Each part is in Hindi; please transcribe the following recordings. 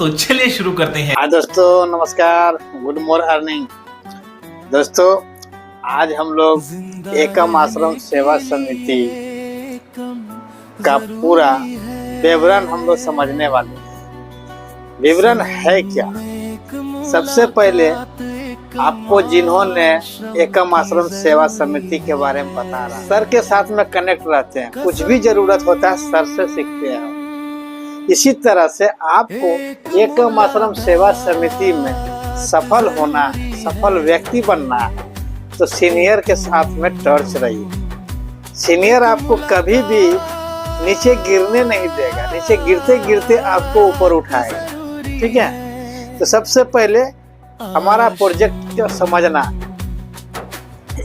तो चलिए शुरू करते हैं। हाँ दोस्तों, नमस्कार, गुड मॉर्निंग। दोस्तों, आज हम लोग एकम आश्रम सेवा समिति का पूरा विवरण हम लोग समझने वाले हैं। विवरण है क्या? सबसे पहले आपको जिन्होंने एकम आश्रम सेवा समिति के बारे में बता रहा, सर के साथ में कनेक्ट रहते हैं, कुछ भी जरूरत होता है सर से सीखते हैं। इसी तरह से आपको एकम आश्रम सेवा समिति में सफल होना है, सफल व्यक्ति बनना है, तो सीनियर के साथ में टर्च रहिए। सीनियर आपको कभी भी नीचे गिरने नहीं देगा, नीचे गिरते गिरते आपको ऊपर उठाएगा। ठीक है, तो सबसे पहले हमारा प्रोजेक्ट को समझना।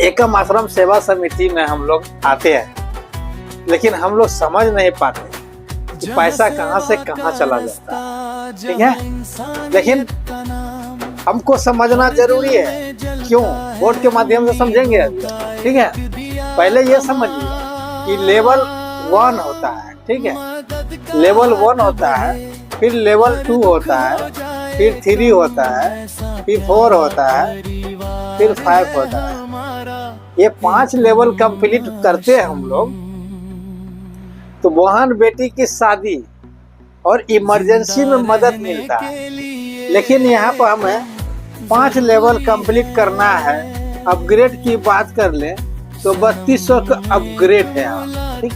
एकम आश्रम सेवा समिति में हम लोग आते हैं, लेकिन हम लोग समझ नहीं पाते कि पैसा कहाँ से कहाँ चला जाता है। ठीक है, लेकिन हमको समझना जरूरी है। क्यों? बोर्ड के माध्यम से समझेंगे। ठीक है, पहले ये समझिए कि लेवल 1 होता है। ठीक है, लेवल 1 होता है, फिर लेवल 2 होता है, फिर 3 होता है, फिर 4 होता है, फिर 5 होता है। ये 5 लेवल कंप्लीट करते हैं हम लोग तो बहन बेटी की शादी और इमरजेंसी में मदद मिलता है। लेकिन यहाँ पर हमें 5 लेवल कंप्लीट करना है। अपग्रेड की बात कर ले तो 3200 का अपग्रेड है। ठीक,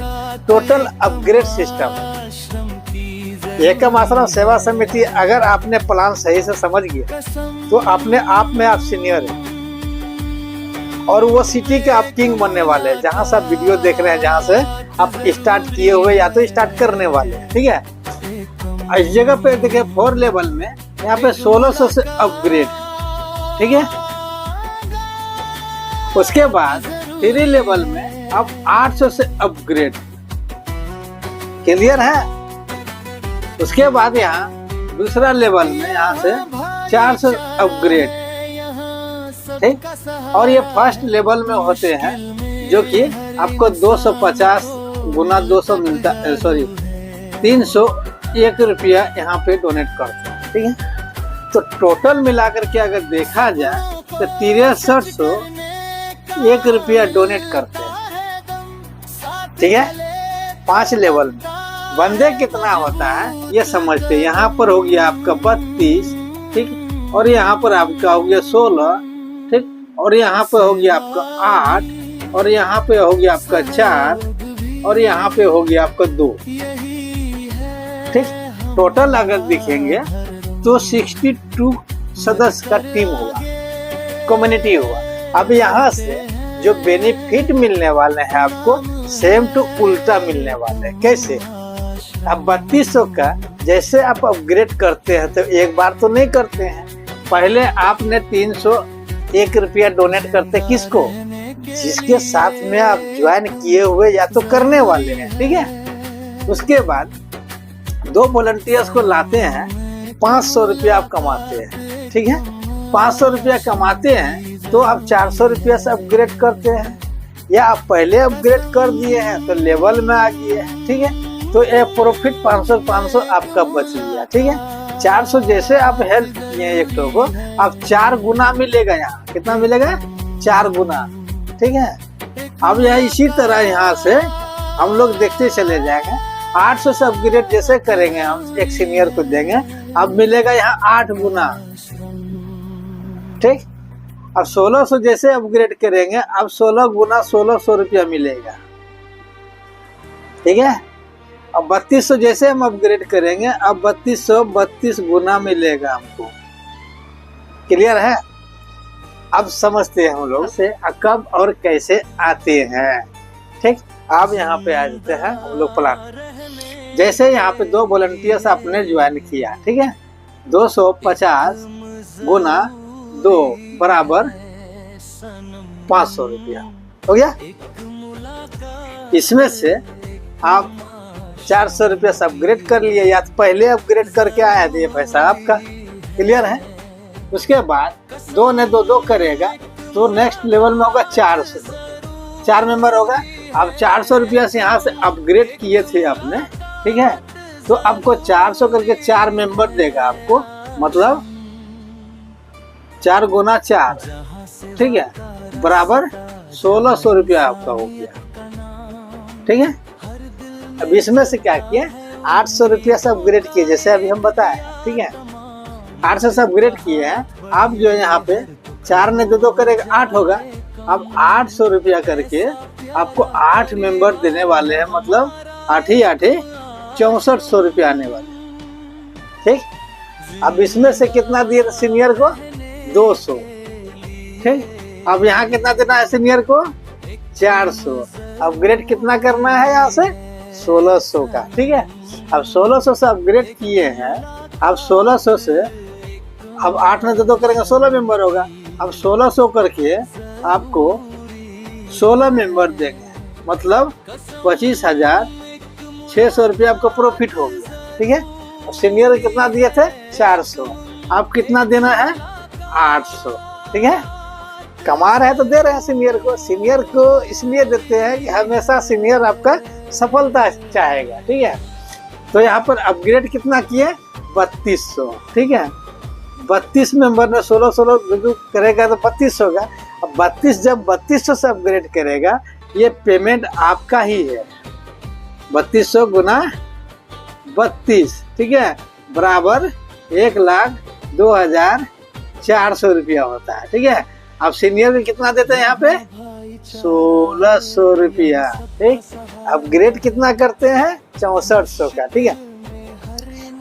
टोटल अपग्रेड सिस्टम। एकम आश्रम सेवा समिति अगर आपने प्लान सही से समझ गया तो अपने आप में आप सीनियर है और वो सिटी के आप किंग बनने वाले हैं। जहाँ से आप वीडियो देख रहे हैं, जहाँ से आप स्टार्ट किए हुए या तो स्टार्ट करने वाले हैं। ठीक है, इस जगह पे देखिए 4 लेवल में यहाँ पे 1600 से अपग्रेड। ठीक है, उसके बाद 3 लेवल में अब 800 से अपग्रेड। क्लियर है? उसके बाद यहाँ दूसरा लेवल में यहाँ से 400 अपग्रेड। ठीक, और ये फर्स्ट लेवल में होते हैं जो कि आपको 250 गुना 200 मिलता है, सॉरी 301 रुपया यहाँ पे डोनेट करते हैं। ठीक है, तो टोटल मिलाकर के अगर देखा जाए तो 6301 रुपया डोनेट करते हैं। ठीक है, 5 लेवल में बंदे कितना होता है ये समझते हैं। यहाँ पर हो गया आपका 32। ठीक, और यहाँ पर आपका हो गया 16। ठीक, और यहाँ पे हो गया आपका 8, और यहाँ पे हो गया आपका 4, और यहाँ पे हो गया आपका 2। ठीक, टोटल अगर दिखेंगे तो 62 सदस्य का टीम हुआ, कम्युनिटी हुआ। अब यहाँ से जो बेनिफिट मिलने वाले हैं आपको सेम टू उल्टा मिलने वाले हैं। कैसे? अब 3200 का जैसे आप अपग्रेड करते हैं तो एक बार तो नहीं करते हैं, पहले आपने 301 रुपया डोनेट करते किसको? जिसके साथ में आप ज्वाइन किए हुए या तो करने वाले हैं। ठीक है, उसके बाद 2 वॉलंटियर्स को लाते हैं, 500 रुपया आप कमाते हैं। ठीक है, 500 रुपया कमाते हैं तो आप 400 रुपया से अपग्रेड करते हैं, या आप पहले अपग्रेड कर दिए हैं तो लेवल में आ गए हैं। ठीक है, तो ये प्रॉफिट 500 आपका बच गया। ठीक है, 400 जैसे आप हेल्प किए एक को, अब 4 गुना मिलेगा। यहाँ कितना मिलेगा? 4 गुना। ठीक है, अब यहाँ इसी तरह यहाँ से हम लोग देखते चले जाएंगे। 800 से अपग्रेड जैसे करेंगे हम एक सीनियर को देंगे, अब मिलेगा यहाँ 8 गुना। ठीक, अब 1600 जैसे अपग्रेड करेंगे, अब 16 गुना 1600 रुपया मिलेगा। ठीक है, अब 3200 जैसे हम अपग्रेड करेंगे, अब 3232 गुना मिलेगा हमको। क्लियर है? अब समझते हैं हम लोग से कब और कैसे आते हैं। ठीक, अब यहाँ पे आ जाते हैं हम लोग प्लान। जैसे यहाँ पे 2 वॉलंटियर्स आपने ज्वाइन किया। ठीक है, 250 गुना 2 बराबर 500 रुपया हो गया। इसमें से आप 400 रुपया से अपग्रेड कर लिए, या तो पहले अपग्रेड करके आया तो ये पैसा आपका। क्लियर है? उसके बाद 2 ने 2 करेगा तो नेक्स्ट लेवल में होगा 4 मेंबर होगा। अब 400 रुपया से यहाँ से अपग्रेड किए थे आपने। ठीक है, तो आपको 400 करके 4 मेंबर देगा आपको, मतलब 4 गुना 4, ठीक है, बराबर 1600 रुपया आपका हो गया। ठीक है, अब इसमें से क्या किए, 800 रुपया से अपग्रेड किए, जैसे अभी हम बताए। ठीक है, 800 से अपग्रेड किए हैं। अब जो है यहाँ पे 4 ने 2 करेगा 8 होगा। अब 800 रुपया करके आपको 8 मेंबर देने वाले हैं, मतलब 8 ही 8 6400 रुपया आने वाले। ठीक, अब इसमें से कितना दिए सीनियर को, 200। ठीक, अब यहाँ कितना देना है सीनियर को, 400। अपग्रेड कितना करना है यहाँ से, 1600 का। ठीक है, अब 1600 से अपग्रेड किए हैं। अब 1600 से अब 8 में 2 करेंगे 16 मेंबर होगा। अब 1600 करके आपको 16 मेंबर देंगे, मतलब 25,600 रुपया आपको प्रॉफिट हो गया। ठीक है, अब सीनियर कितना दिए थे, 400। आप कितना देना है, 800। ठीक है, कमा रहे हैं तो दे रहे हैं सीनियर को। सीनियर को इसलिए देते हैं कि हमेशा सीनियर आपका सफलता चाहेगा। ठीक है, तो यहाँ पर अपग्रेड कितना किए, 3200। ठीक है, 32 मेंबर में 16 करेगा तो 32 होगा। अब 32 जब 3200 से अपग्रेड करेगा, ये पेमेंट आपका ही है। 3200 गुना 32, ठीक है, बराबर 1,02,400 रुपया होता है। ठीक है, अब सीनियर में कितना देते हैं यहाँ पे, 1600 रुपया। ठीक, अपग्रेड कितना करते हैं, 6400 का। ठीक है,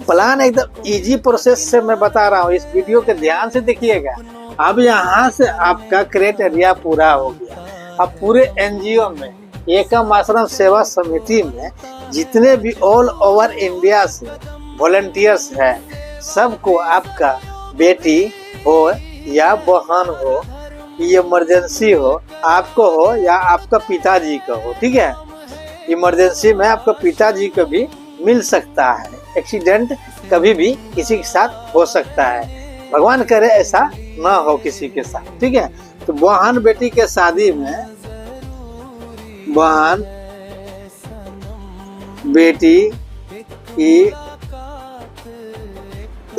प्लान एकदम इजी प्रोसेस से मैं बता रहा हूँ, इस वीडियो के ध्यान से देखिएगा। अब यहाँ से आपका क्राइटेरिया पूरा हो गया। अब पूरे एनजीओ में, एकम आश्रम सेवा समिति में जितने भी ऑल ओवर इंडिया से वॉलंटियर्स हैं, सबको आपका बेटी हो या बहन हो, इमरजेंसी हो, आपको हो या आपका पिताजी का हो। ठीक है, इमरजेंसी में आपका पिताजी को भी मिल सकता है। एक्सीडेंट कभी भी किसी के साथ हो सकता है, भगवान करे ऐसा ना हो किसी के साथ। ठीक है, तो बहन बेटी के शादी में, बहन बेटी की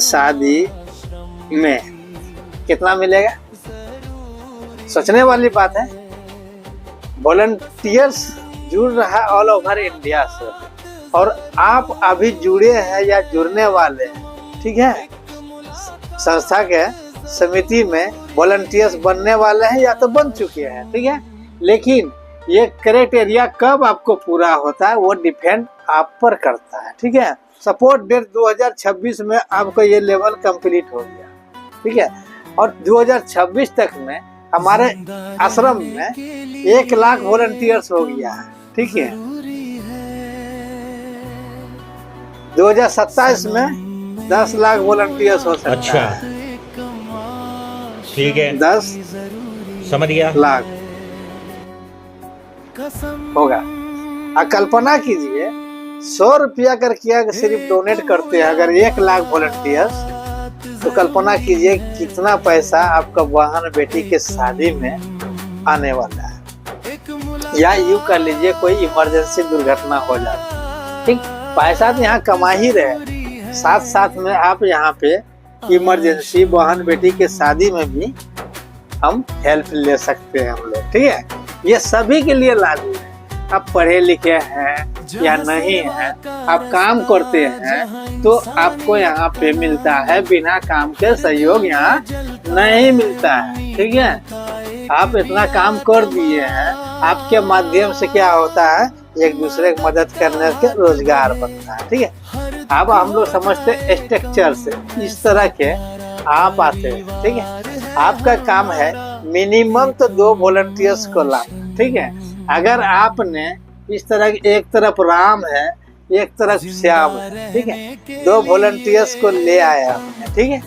शादी में कितना मिलेगा, सोचने वाली बात है। वॉलंटियर्स जुड़ रहा है ऑल ओवर इंडिया से, और आप अभी जुड़े हैं या जुड़ने वाले हैं। ठीक है, संस्था के समिति में वॉलंटियर्स बनने वाले हैं या तो बन चुके हैं। ठीक है, लेकिन ये क्राइटेरिया कब आपको पूरा होता है, वो डिपेंड आप पर करता है। ठीक है, सपोर्ट डेट 2026 में आपका ये लेवल कंप्लीट हो गया। ठीक है, और 2026 तक में हमारे आश्रम में 1 लाख वॉलंटियर्स हो गया है। ठीक है, 2027 में 10 लाख वॉलंटियर्स हो सकता है। अच्छा, ठीक है, 10 समझ गया, लाख होगा। अब कल्पना कीजिए 100 रुपया कर किया सिर्फ डोनेट करते हैं अगर 1 लाख वॉलंटियर्स, तो कल्पना कीजिए कितना पैसा आपका बहन बेटी के शादी में आने वाला है। या यूं कर लीजिए कोई इमरजेंसी दुर्घटना हो जाती। ठीक, पैसा तो यहाँ कमा ही रहे, साथ साथ में आप यहाँ पे इमरजेंसी बहन बेटी के शादी में भी हम हेल्प ले सकते हैं हम लोग। ठीक है, ये सभी के लिए लागू है। आप पढ़े लिखे हैं या नहीं हैं, आप काम करते हैं तो आपको यहाँ पे मिलता है, बिना काम के सहयोग यहाँ नहीं मिलता है। ठीक है, आप इतना काम कर दिए हैं, आपके माध्यम से क्या होता है, एक दूसरे की मदद करने के रोजगार बनता है। ठीक है, अब हम लोग समझते हैं स्ट्रक्चर से, इस तरह के आप आते हैं। ठीक है, आपका काम है मिनिमम तो 2 वॉलंटियर्स को लाना। ठीक है, अगर आपने इस तरह, एक तरफ राम है एक तरफ श्याम है। ठीक है, 2 वॉलंटियर्स को ले आया आपने। ठीक है,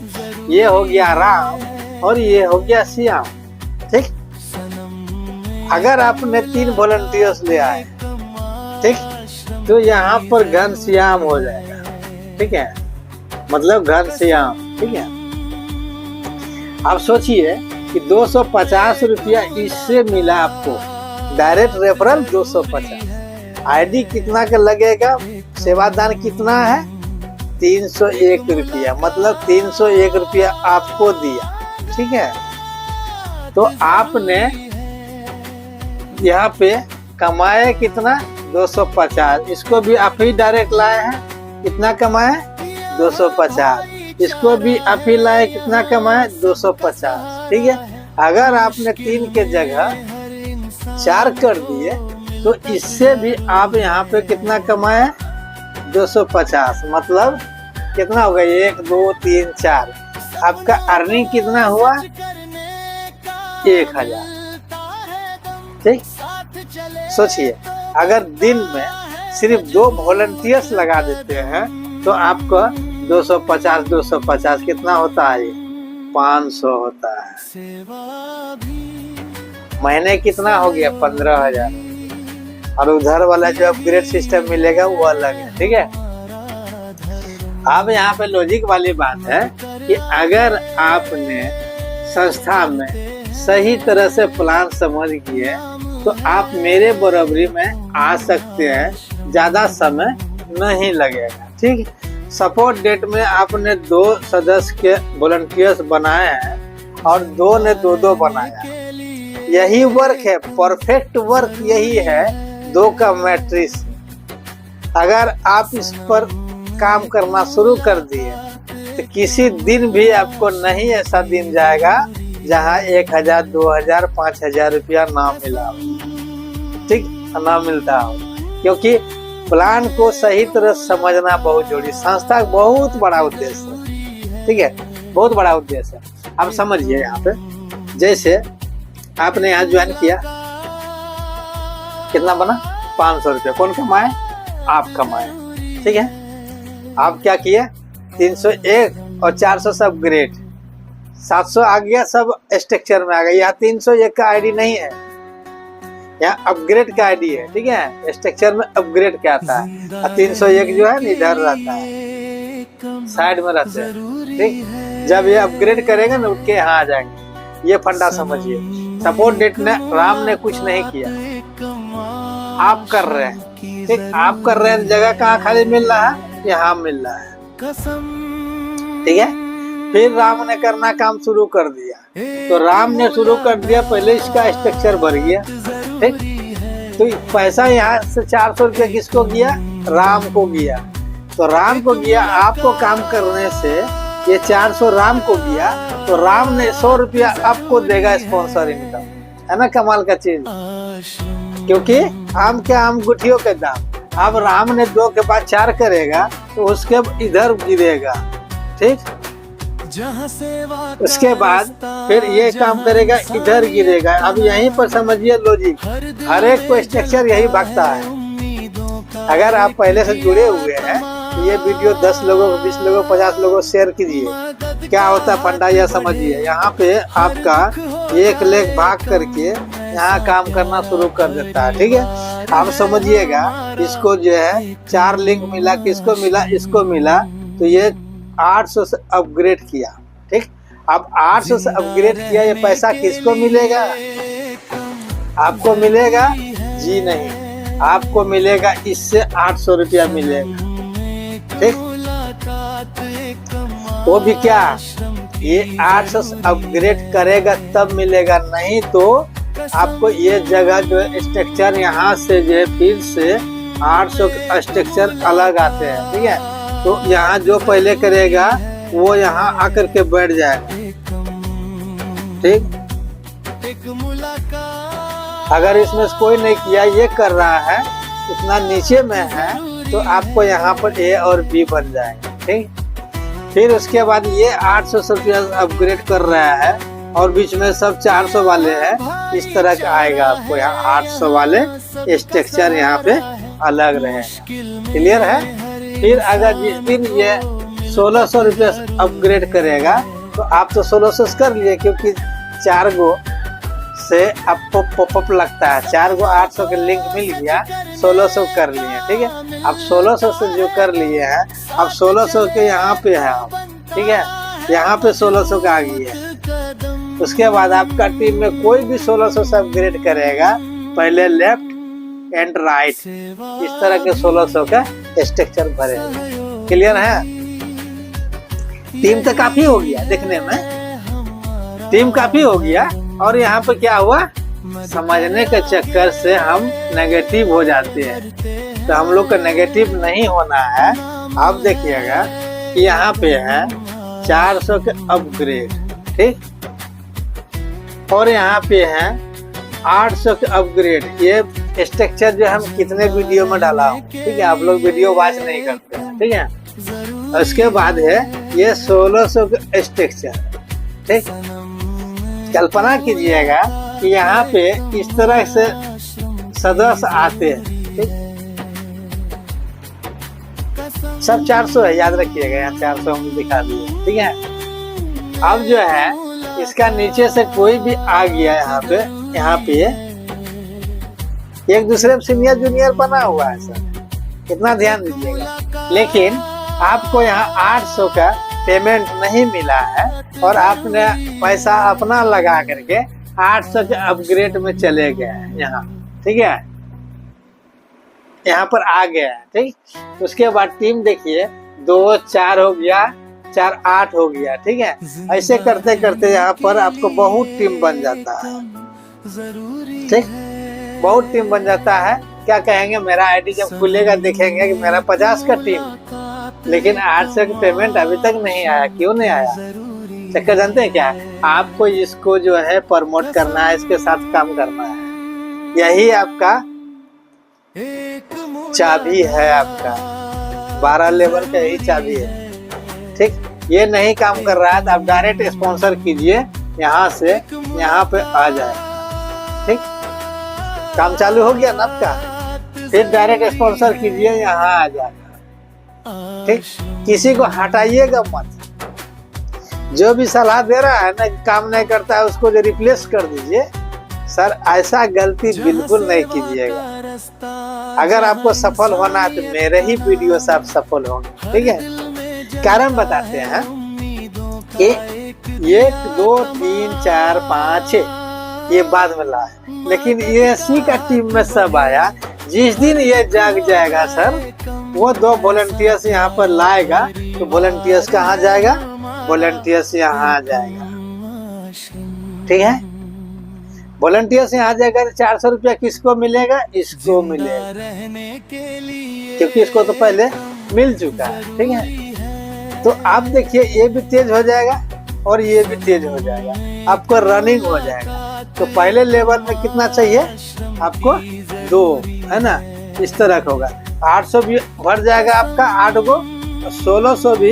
ये हो गया राम और ये हो गया श्याम। ठीक, अगर आपने 3 वॉलंटियर्स ले आए, ठीक, तो यहाँ पर घनश्याम हो जाएगा। ठीक है, मतलब घनश्याम। ठीक है, आप सोचिए कि 250 रुपया इससे मिला आपको, डायरेक्ट रेफरल 250। आईडी कितना का लगेगा, सेवादान कितना है 301 रुपया, मतलब 301 रुपया आपको दिया, ठीक है। तो आपने यहाँ पे कमाए कितना 250, इसको भी आप ही डायरेक्ट लाए हैं, कितना कमाए 250, इसको भी आप ही लाए, कितना कमाए 250, ठीक है। अगर आपने 3 के जगह 4 कर दिए तो इससे भी आप यहाँ पे कितना कमाए 250, मतलब कितना होगा 1 2 3 4, आपका अर्निंग कितना हुआ 1000, ठीक। सोचिए अगर दिन में सिर्फ 2 वॉलंटियर्स लगा देते हैं तो आपका 250 कितना होता है 500 होता है, महीने कितना हो गया 15,000, और उधर वाला जो अपग्रेड सिस्टम मिलेगा वो अलग है, ठीक है। अब यहाँ पे लॉजिक वाली बात है कि अगर आपने संस्था में सही तरह से प्लान समझ गए तो आप मेरे बराबरी में आ सकते हैं, ज्यादा समय नहीं लगेगा, ठीक। सपोर्ट डेट में आपने 2 सदस्य के वॉलंटियर्स बनाए हैं और 2 ने 2 बनाया, यही वर्क है, परफेक्ट वर्क यही है 2 का मैट्रिक्स। अगर आप इस पर काम करना शुरू कर दिए तो किसी दिन भी आपको नहीं ऐसा दिन जाएगा जहां 1000 2000 5000 रुपया ना मिला हो, ठीक, ना मिलता हो, क्योंकि प्लान को सही तरह समझना बहुत जरूरी। संस्था का बहुत बड़ा उद्देश्य है, ठीक है, बहुत बड़ा उद्देश्य है। आप समझिए यहाँ पे जैसे आपने यहाँ ज्वाइन किया, कितना बना 500 रुपया, कौन कमाए आप कमाए, ठीक है। आप क्या किए 301 और 400 सब ग्रेड, 700 आ गया, सब स्ट्रक्चर में आ गया। यहाँ 301 का आईडी नहीं है, यहाँ अपग्रेड का आईडी है, ठीक है, स्ट्रक्चर में अपग्रेड क्या आता है, और 301 जो है इधर रहता है, साइड में रहते हैं, ठीक। जब ये अपग्रेड करेगा ना उठ के यहाँ आ जाएंगे, ये फंडा समझिए। सपोर्ट डेट ने राम ने कुछ नहीं किया, आप कर रहे हैं, ठीक, आप कर रहे हैं, जगह कहाँ खाली मिल रहा है, यहाँ मिल रहा है, ठीक है। फिर राम ने करना काम शुरू कर दिया, तो राम ने शुरू कर दिया, पहले इसका स्ट्रक्चर भर गया, ठीक। तो पैसा यहाँ से 400 रुपया किसको गया, राम को गया, तो राम को गया, आपको काम करने से ये 400 राम को गया, तो राम ने 100 रुपया आपको देगा स्पॉन्सर इनकम, है ना, कमाल का चीज। क्योंकि आम के आम गुठियों के दाम, अब राम ने 2 के बाद 4 करेगा तो उसके इधर गिरेगा, ठीक। उसके बाद फिर ये काम करेगा, इधर गिरेगा। अब यहीं पर समझिए लॉजिक, हर एक को स्ट्रक्चर यही भागता है। अगर आप पहले से जुड़े हुए हैं तो ये वीडियो 10 लोगों को 20 लोगों 50 लोगों शेयर कीजिए। क्या होता है फंडा यह समझिए, यहाँ पे आपका एक लेग भाग करके यहाँ काम करना शुरू कर देता है, ठीक है। आप समझिएगा, इसको जो है 4 लिंक मिला, किसको मिला, इसको मिला, तो ये 800 से अपग्रेड किया, ठीक। अब 800 से अपग्रेड किया, ये पैसा किसको मिलेगा, आपको मिलेगा जी नहीं, आपको मिलेगा इससे 800 रुपया मिलेगा, ठीक। वो भी क्या, ये 800 से अपग्रेड करेगा तब मिलेगा, नहीं तो आपको ये जगह जो है स्ट्रक्चर यहाँ से जो है फिर से 800 स्ट्रक्चर अलग आते हैं, ठीक है। तो यहाँ जो पहले करेगा वो यहाँ आकर के बैठ जाएगा, ठीक। अगर इसमें कोई नहीं किया, ये कर रहा है, इतना नीचे में है, तो आपको यहाँ पर ए और बी बन जाएंगे, ठीक। फिर उसके बाद ये 800 रुपया अपग्रेड कर रहा है और बीच में सब 400 वाले हैं, इस तरह का आएगा आपको यहाँ 800 वाले स्ट्रक्चर यहाँ पे अलग रहे, क्लियर है। फिर अगर जिस दिन ये 1600 रुपया अपग्रेड करेगा तो आप तो 1600 कर लिए, क्योंकि 4 गो से आपको पॉपअप लगता है, 4 गो 800 के लिंक मिल गया, 1600 कर लिए, ठीक है। अब 1600 से जो कर लिए हैं, अब 1600 के यहाँ पे है आप, ठीक है, यहाँ पे 1600 का आ गई है। उसके बाद आपका टीम में कोई भी 1600 से अपग्रेड करेगा, पहले लेफ्ट एंड राइट इस तरह के 1600 का स्ट्रक्चर भरे। क्लियर है? टीम तो काफी हो गया देखने में, टीम काफी हो गया। और यहाँ पे क्या हुआ, समझने के चक्कर से हम नेगेटिव हो जाते हैं। तो हम लोग का नेगेटिव नहीं होना है। आप देखिएगा कि यहाँ पे है 400 के अपग्रेड, ठीक, और यहाँ पे है 800 के अपग्रेड। ये स्ट्रक्चर जो हम कितने वीडियो में डाला हूँ, ठीक है, आप लोग वीडियो वॉच नहीं करते हैं, ठीक है। उसके बाद है ये 1600 के स्ट्रक्चर, ठीक। कल्पना कीजिएगा कि यहाँ पे इस तरह से सदस्य आते हैं, ठीक। सब 400 है, याद रखिएगा, यहाँ 400 हम दिखा दिए, ठीक है। अब जो है इसका नीचे से कोई भी आ गया यहाँ पे एक दूसरे में सीनियर जूनियर बना हुआ है सर, कितना ध्यान दीजिएगा। लेकिन आपको यहाँ 800 का पेमेंट नहीं मिला है और आपने पैसा अपना लगा करके 800 के अपग्रेड में चले गए हैं यहाँ, ठीक है, यहाँ पर आ गया है, ठीक। उसके बाद टीम देखिए 2 4 हो गया, 4 8 हो गया, ठीक है। ऐसे करते करते यहाँ पर आपको बहुत टीम बन जाता है, ठीक, बहुत टीम बन जाता है। क्या कहेंगे, मेरा आईडी जब खुलेगा देखेंगे कि मेरा 50 का टीम, लेकिन 800 की पेमेंट अभी तक नहीं आया। क्यों नहीं आया? चक्कर जानते हैं क्या? आपको इसको जो है प्रमोट करना है, इसके साथ काम करना है, यही आपका चाबी है। आपका 12 लेवल का यही चाबी है, ठीक। ये नहीं काम कर रहा है तो आप डायरेक्ट स्पॉन्सर कीजिए, यहाँ से यहाँ पे आ जाए, ठीक। काम चालू हो गया ना आपका, फिर डायरेक्ट स्पॉन्सर कीजिए, यहाँ आ जाएगा, ठीक। किसी को हटाइएगा मत। जो भी सलाह दे रहा है ना, काम नहीं करता है, उसको जो रिप्लेस कर दीजिए। सर ऐसा गलती बिल्कुल नहीं कीजिएगा। अगर आपको सफल होना है तो मेरे ही वीडियो से आप सफल होंगे, ठीक है। कारण बताते हैं कि 1 2 3 4 5 6 ये बाद में ला है, लेकिन ये इसी का टीम में सब आया। जिस दिन ये जाग जाएगा सर, वो 2 वॉलंटियर्स यहाँ पर लाएगा, तो वॉलंटियर्स कहाँ जाएगा? वॉलंटियर्स यहाँ आ जाएगा, ठीक है। वॉलंटियर्स यहाँ आ जाएगा, 400 रुपया किसको मिलेगा? इसको मिलेगा, क्योंकि इसको तो पहले मिल चुका है, ठीक है। तो आप देखिए ये भी तेज हो जाएगा और ये भी तेज हो जाएगा, आपको रनिंग हो जाएगा। तो पहले लेवल में कितना चाहिए आपको? 2, है ना, इस तरह होगा। 800 भी भर जाएगा आपका 8 गो, 1600 भी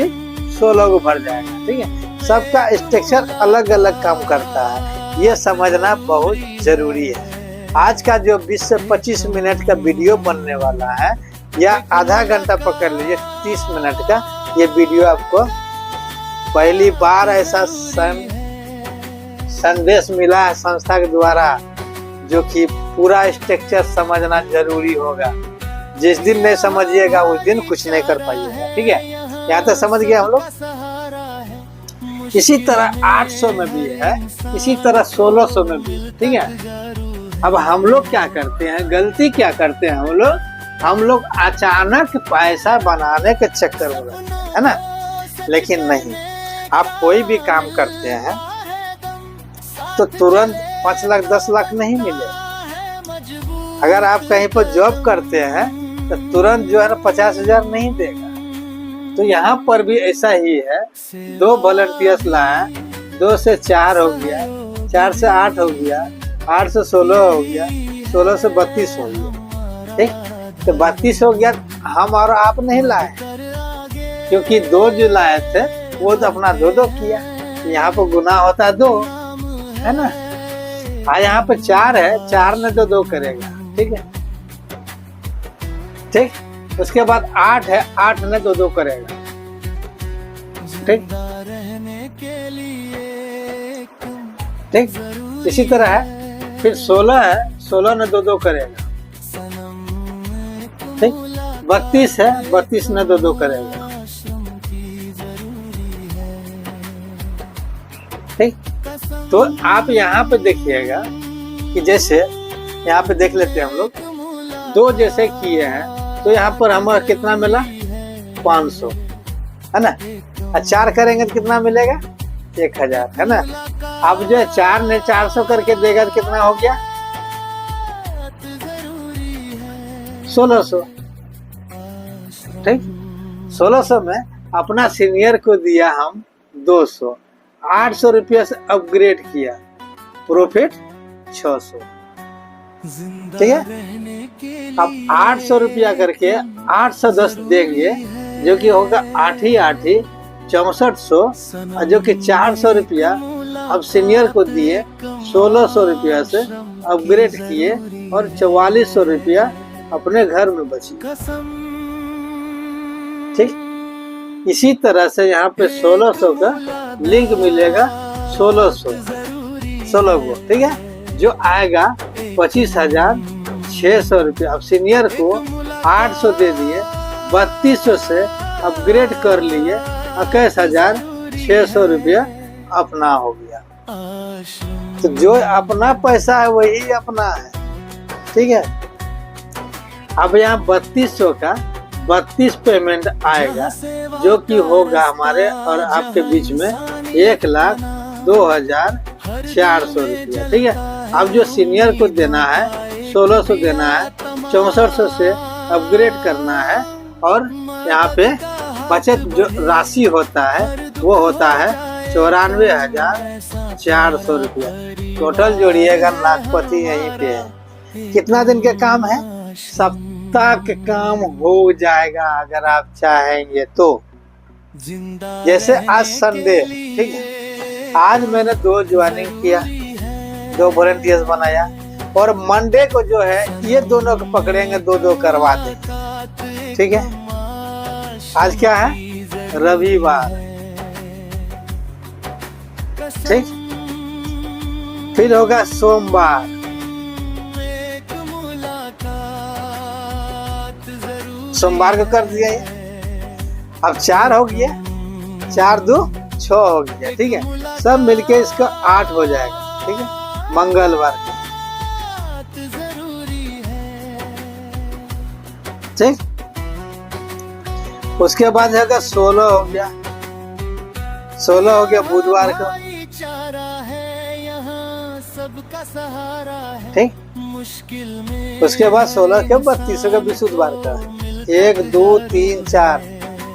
16 गो भर जाएगा, ठीक है। सबका स्ट्रक्चर अलग अलग काम करता है, ये समझना बहुत जरूरी है। आज का जो 20 से 25 मिनट का वीडियो बनने वाला है, या आधा घंटा पकड़ लीजिए, 30 मिनट का ये वीडियो आपको पहली बार ऐसा संदेश मिला है संस्था के द्वारा, जो कि पूरा स्ट्रक्चर समझना जरूरी होगा। जिस दिन नहीं समझिएगा उस दिन कुछ नहीं कर पाइएगा, ठीक है। यहाँ तक समझ गए हम लोग। इसी तरह 800 में भी है, इसी तरह 1600 में भी, ठीक है। अब हम लोग क्या करते हैं, गलती क्या करते हैं हम लोग अचानक पैसा बनाने के चक्कर में रहते हैं, है ना। लेकिन नहीं, आप कोई भी काम करते हैं तो तुरंत 5 लाख 10 लाख नहीं मिले। अगर आप कहीं पर जॉब करते हैं तो तुरंत जो है ना 50,000 नहीं देगा। तो यहाँ पर भी ऐसा ही है, 2 वॉलंटियर्स लाए, 2 से 4 हो गया, 4 से 8 हो गया, 8 से 16 हो गया, 16 से 32 हो गया, ठीक। तो 32 हो गया, हम और आप नहीं लाए, क्योंकि 2 जो लाए थे वो तो अपना 2 किया। यहाँ पर गुना होता है 2, है ना। यहाँ पे 4 है, 4 ने तो 2 करेगा, ठीक है, ठीक। उसके बाद 8 है, 8 ने तो 2 करेगा, ठीक, ठीक। इसी तरह है, फिर 16 है, 16 ने 2 करेगा, ठीक। 32 है, 32 ने 2 करेगा, ठीक। तो आप यहाँ पे देखिएगा कि जैसे यहाँ पे देख लेते हैं हम लोग, 2 जैसे किए हैं, तो यहाँ पर हमारा कितना मिला 500, है ना। और 4 करेंगे तो कितना मिलेगा 1000, है ना। अब जो है 4 ने 400 करके देगा तो कितना हो गया 1600। ठीक, 1600 में अपना सीनियर को दिया हम 200, 800 रुपया से अपग्रेड किया, प्रॉफिट 600। ठीक है, अब 800 रुपया करके 810 देंगे, जो कि होगा 8 ही 6400, और जो कि 400 रुपया अब सीनियर को दिए, 1600 रुपया से अपग्रेड किए और 4400 रुपया अपने घर में बची। ठीक, इसी तरह से यहाँ पे 1600 का लिंक मिलेगा 1600 को। ठीक है, जो आएगा 25,600 रुपया। अब सीनियर को 800 दे दिए, 3200 से अपग्रेड कर लिए, 21,600 रुपया अपना हो गया। तो जो अपना पैसा है वही अपना है। ठीक है, अब यहाँ 3200 का 32 पेमेंट आएगा, जो कि होगा हमारे और आपके बीच में 1,02,400 रुपया। ठीक है, अब जो सीनियर को देना है 1600 देना है, 6400 से अपग्रेड करना है, और यहाँ पे बचत जो राशि होता है वो होता है 94,400 रुपया। टोटल जोड़िएगा लाखपति यहीं पे है। कितना दिन का काम है, सप्ताह का काम हो जाएगा अगर आप चाहेंगे तो। जैसे आज संडे, ठीक है, आज मैंने 2 ज्वाइनिंग किया, 2 वॉलंटियर्स बनाया, और मंडे को जो है ये दोनों को पकड़ेंगे, 2-2 करवा देंगे। ठीक है, आज क्या है, रविवार। ठीक, फिर होगा सोमवार, सोमवार को कर दिया ये। अब 4 हो गया, 4-2 6 हो गया। ठीक है, सब मिलके इसका 8 हो जाएगा। ठीक है, मंगलवार को। ठीक, उसके बाद है 16 हो गया, 16 हो गया बुधवार को। ठीक, उसके बाद 16 के 32 का बृहस्पतिवार का 1 2 3 4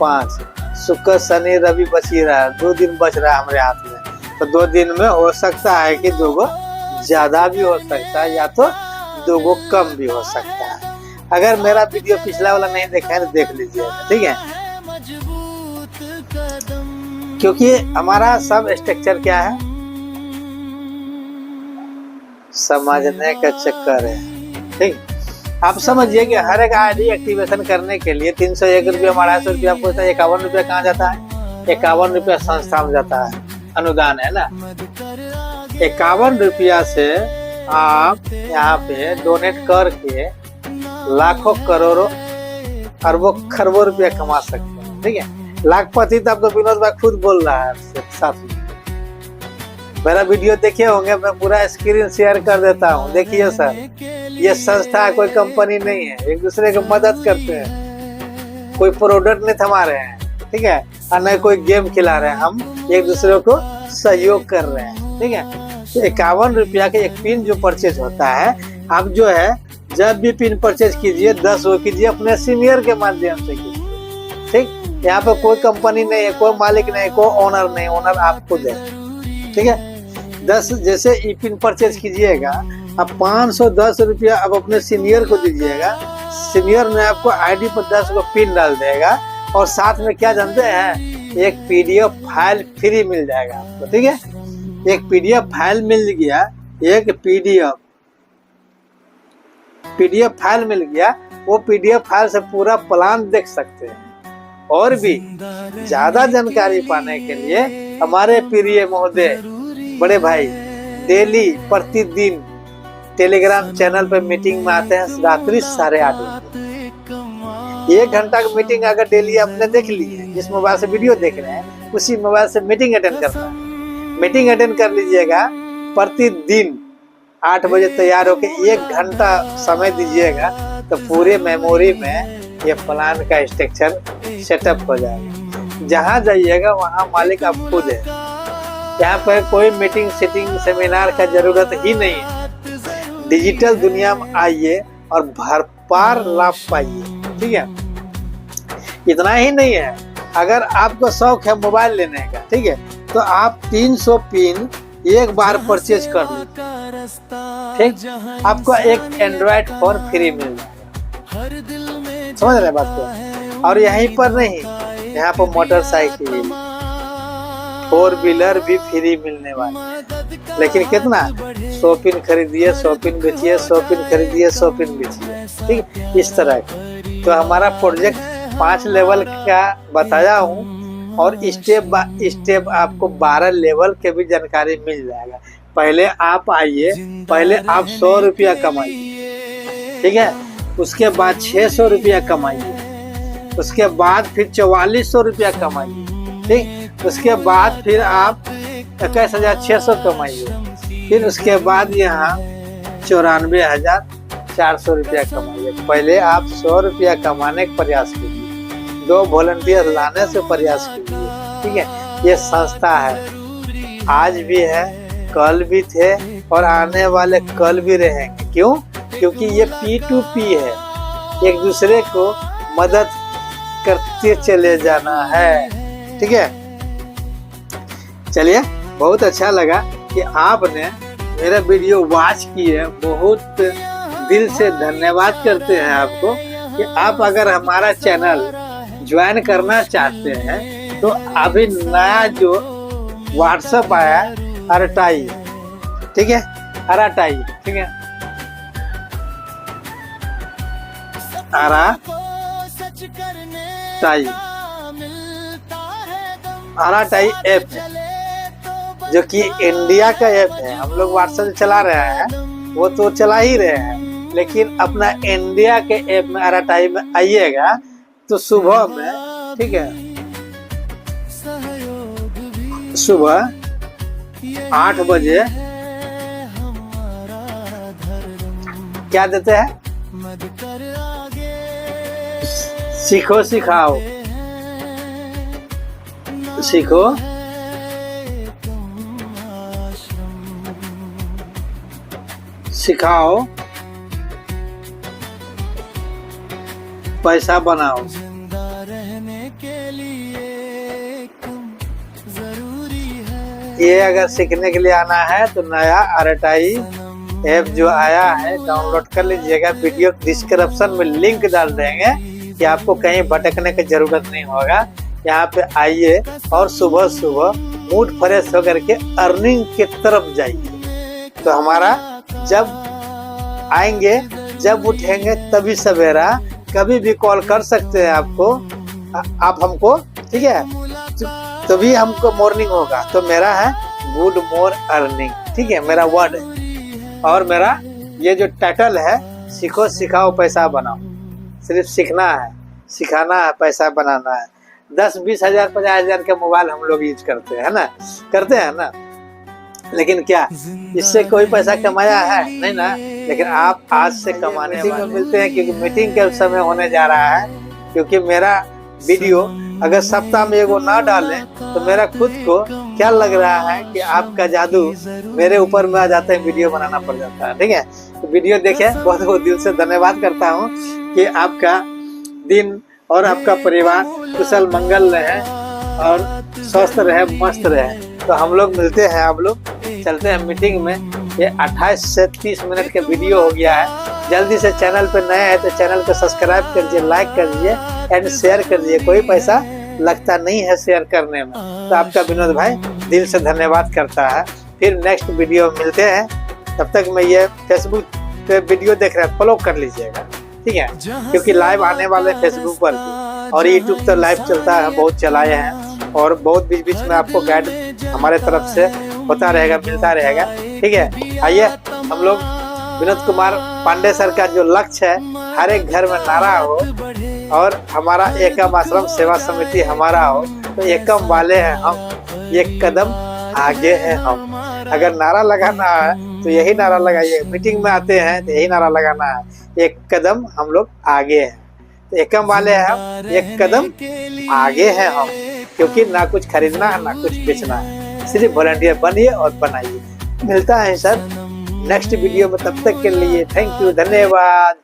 5 शुक्र शनि रवि बच ही रहा है, 2 दिन बच रहा है हमारे हाथ में। तो 2 दिन में हो सकता है कि 2 गो ज्यादा भी हो सकता है, या तो 2 गो कम भी हो सकता है। अगर मेरा वीडियो पिछला वाला नहीं देखा है तो देख लीजिएगा। ठीक है, क्योंकि हमारा सब स्ट्रक्चर क्या है, समझने का चक्कर है। ठीक, आप समझिए कि हर एक आईडी एक्टिवेशन करने के लिए 301 रुपया 250 रुपया आपको 51 रुपया कहाँ जाता है, 51 रुपया संस्था में जाता है, अनुदान है ना। 51 रुपया से आप यहाँ पे डोनेट करके लाखों करोड़ों अरबों खरबों रुपया कमा सकते हैं। ठीक है, लाखपति तो आपको विनोद भाई खुद बोल रहा है साथ में। मेरा वीडियो देखे होंगे, मैं पूरा स्क्रीन शेयर कर देता हूँ, देखिए सर। ये संस्था कोई कंपनी नहीं है, एक दूसरे को मदद करते हैं, कोई प्रोडक्ट नहीं थमा रहे हैं। ठीक है, और न कोई गेम खिला रहे हैं, हम एक दूसरे को सहयोग कर रहे हैं। ठीक है, तो 51 रुपया के एक पिन जो परचेज होता है, आप जो है जब भी पिन परचेज कीजिए 10 वो कीजिए अपने सीनियर के माध्यम से कीजिए। ठीक, यहाँ पे कोई कंपनी नहीं है, कोई मालिक नहीं, कोई ओनर नहीं, ओनर आप खुद है। ठीक है, 10 जैसे ई पिन परचेज कीजिएगा, अब 510 रुपया अब अपने सीनियर को दीजिएगा, सीनियर ने आपको आईडी पर 10 को पिन डाल देगा, और साथ में क्या जानते हैं, एक पीडीएफ फाइल फ्री मिल जाएगा आपको। ठीक है, एक पीडीएफ फाइल मिल गया, एक पीडीएफ फाइल मिल गया, वो पीडीएफ फाइल से पूरा प्लान देख सकते हैं। और भी ज्यादा जानकारी पाने के लिए हमारे प्रिय महोदय बड़े भाई डेली प्रतिदिन टेलीग्राम चैनल पे मीटिंग में आते हैं, रात्रि 8:30 बजे। 1 घंटा की मीटिंग अगर डेली आपने देख ली है, जिस मोबाइल से वीडियो देख रहे हैं उसी मोबाइल से मीटिंग अटेंड करना है, मीटिंग अटेंड कर लीजिएगा। प्रतिदिन 8 बजे तैयार होके 1 घंटा समय दीजिएगा, तो पूरे मेमोरी में ये प्लान का स्ट्रक्चर सेटअप हो जाएगा। जहाँ जाइएगा वहाँ मालिक आप खुद है। यहाँ पर कोई मीटिंग सीटिंग सेमिनार का जरूरत ही नहीं है। डिजिटल दुनिया में आइए और भरपूर लाभ पाइए। ठीक है, इतना ही नहीं है, अगर आपको शौक है मोबाइल लेने का, ठीक है, तो आप 300 पिन एक बार परचेज कर लीजिए। ठीक, आपको एक एंड्रॉयड फोन फ्री मिल जाएगा। समझ रहे बात को? और यहीं पर नहीं, यहाँ पर मोटरसाइकिल 4 व्हीलर भी फ्री मिलने वाली। लेकिन कितना? 100 पिन खरीदिए 100 पिन बेचिए, 100 पिन खरीदिए 100 पिन बेचिए। ठीक, इस तरह का। तो हमारा प्रोजेक्ट 5 लेवल का बताया हूँ और स्टेप बाय स्टेप आपको 12 लेवल के भी जानकारी मिल जाएगा। पहले आप आइए, पहले आप 100 रुपया कमाइए। ठीक है, उसके बाद 600 रुपया कमाइए, उसके बाद फिर 4400 रुपया कमाइए। ठीक, उसके बाद फिर आप 21,600 कमाइए। फिर उसके बाद यहाँ 94,400 रुपया कमाइए। पहले आप 100 रुपया कमाने का प्रयास कीजिए, 2 वॉलंटियर लाने से प्रयास कीजिए। ठीक है, ये संस्था है, आज भी है, कल भी थे और आने वाले कल भी रहेंगे। क्यों? क्योंकि ये P2P है, एक दूसरे को मदद करते चले जाना है। ठीक है, चलिए, बहुत अच्छा लगा कि आपने मेरा वीडियो वॉच किए। बहुत दिल से धन्यवाद करते हैं आपको कि आप अगर हमारा चैनल ज्वाइन करना चाहते हैं तो अभी नया जो व्हाट्सएप आया अरटाई, ठीक है, अराटाई, ठीक है, अराटाई ऐप है, जो कि इंडिया का ऐप है। हम लोग व्हाट्सएप चला रहे हैं, वो तो चला ही रहे हैं, लेकिन अपना इंडिया के ऐप में अराटाई में आइएगा तो सुबह में, ठीक है, सुबह 8 बजे क्या देते हैं? सीखो सिखाओ, सीखो सिखाओ पैसा बनाओ। ये अगर सीखने के लिए आना है तो नया अरटाई ऐप जो आया है डाउनलोड कर लीजिएगा। वीडियो डिस्क्रिप्शन में लिंक डाल देंगे कि आपको कहीं भटकने की जरूरत नहीं होगा। यहाँ पे आइए और सुबह सुबह मूड फ्रेश होकर के अर्निंग की तरफ जाइए। तो हमारा जब आएंगे, जब उठेंगे तभी सवेरा, कभी भी कॉल कर सकते हैं आपको, आप हमको, ठीक है, तभी हमको मॉर्निंग होगा। तो मेरा है गुड मोर अर्निंग, ठीक है, मेरा वर्ड है। और मेरा ये जो टाइटल है सीखो सिखाओ पैसा बनाओ। सिर्फ सीखना है, सिखाना है, पैसा बनाना है। 10, 20 हजार, 50 हजार के मोबाइल हम लोग यूज करते हैं ना, करते हैं ना, लेकिन क्या इससे कोई पैसा कमाया है? नहीं ना। लेकिन आप आज से कमाने में मिलते हैं, क्योंकि मीटिंग के समय होने जा रहा है। क्योंकि मेरा वीडियो अगर सप्ताह में एगो ना डालें तो मेरा खुद को क्या लग रहा है कि आपका जादू मेरे ऊपर में आ जाता है, वीडियो बनाना पड़ जाता है। ठीक है, तो वीडियो देखें। बहुत बहुत दिल से धन्यवाद करता हूँ कि आपका दिन और आपका परिवार कुशल मंगल रहे और स्वस्थ रहे, मस्त रहे। तो हम लोग मिलते हैं, आप लोग चलते हैं मीटिंग में। ये 28 से 30 मिनट का वीडियो हो गया है। जल्दी से चैनल पर नए हैं तो चैनल को सब्सक्राइब कर दीजिए, लाइक कर दीजिए एंड शेयर कर दीजिए। कोई पैसा लगता नहीं है शेयर करने में। तो आपका विनोद भाई दिल से धन्यवाद करता है। फिर नेक्स्ट वीडियो में मिलते हैं। तब तक मैं ये फेसबुक पे वीडियो देख रहे हैं, फॉलो कर लीजिएगा, ठीक है, क्योंकि लाइव आने वाले फेसबुक पर भी, और यूट्यूब तो लाइव चलता है, बहुत चलाए हैं, और बहुत बीच बीच में आपको गाइड हमारे तरफ से होता रहेगा, मिलता रहेगा। ठीक है, आइए हम लोग विनोद कुमार पांडे सर का जो लक्ष्य है, हर एक घर में नारा हो और हमारा एकम आश्रम सेवा समिति हमारा हो। तो एकम वाले हैं हम, एक कदम आगे हैं हम। अगर नारा लगाना है तो यही नारा लगाइए। मीटिंग में आते हैं तो यही नारा लगाना है, एक कदम हम लोग आगे हैं। तो एकम वाले हम एक कदम आगे हैं हम, क्योंकि ना कुछ खरीदना है ना कुछ बेचना है, सिर्फ वॉलंटियर बनिए और बनाइए। मिलता है सर नेक्स्ट वीडियो में, तब तक के लिए थैंक यू, धन्यवाद।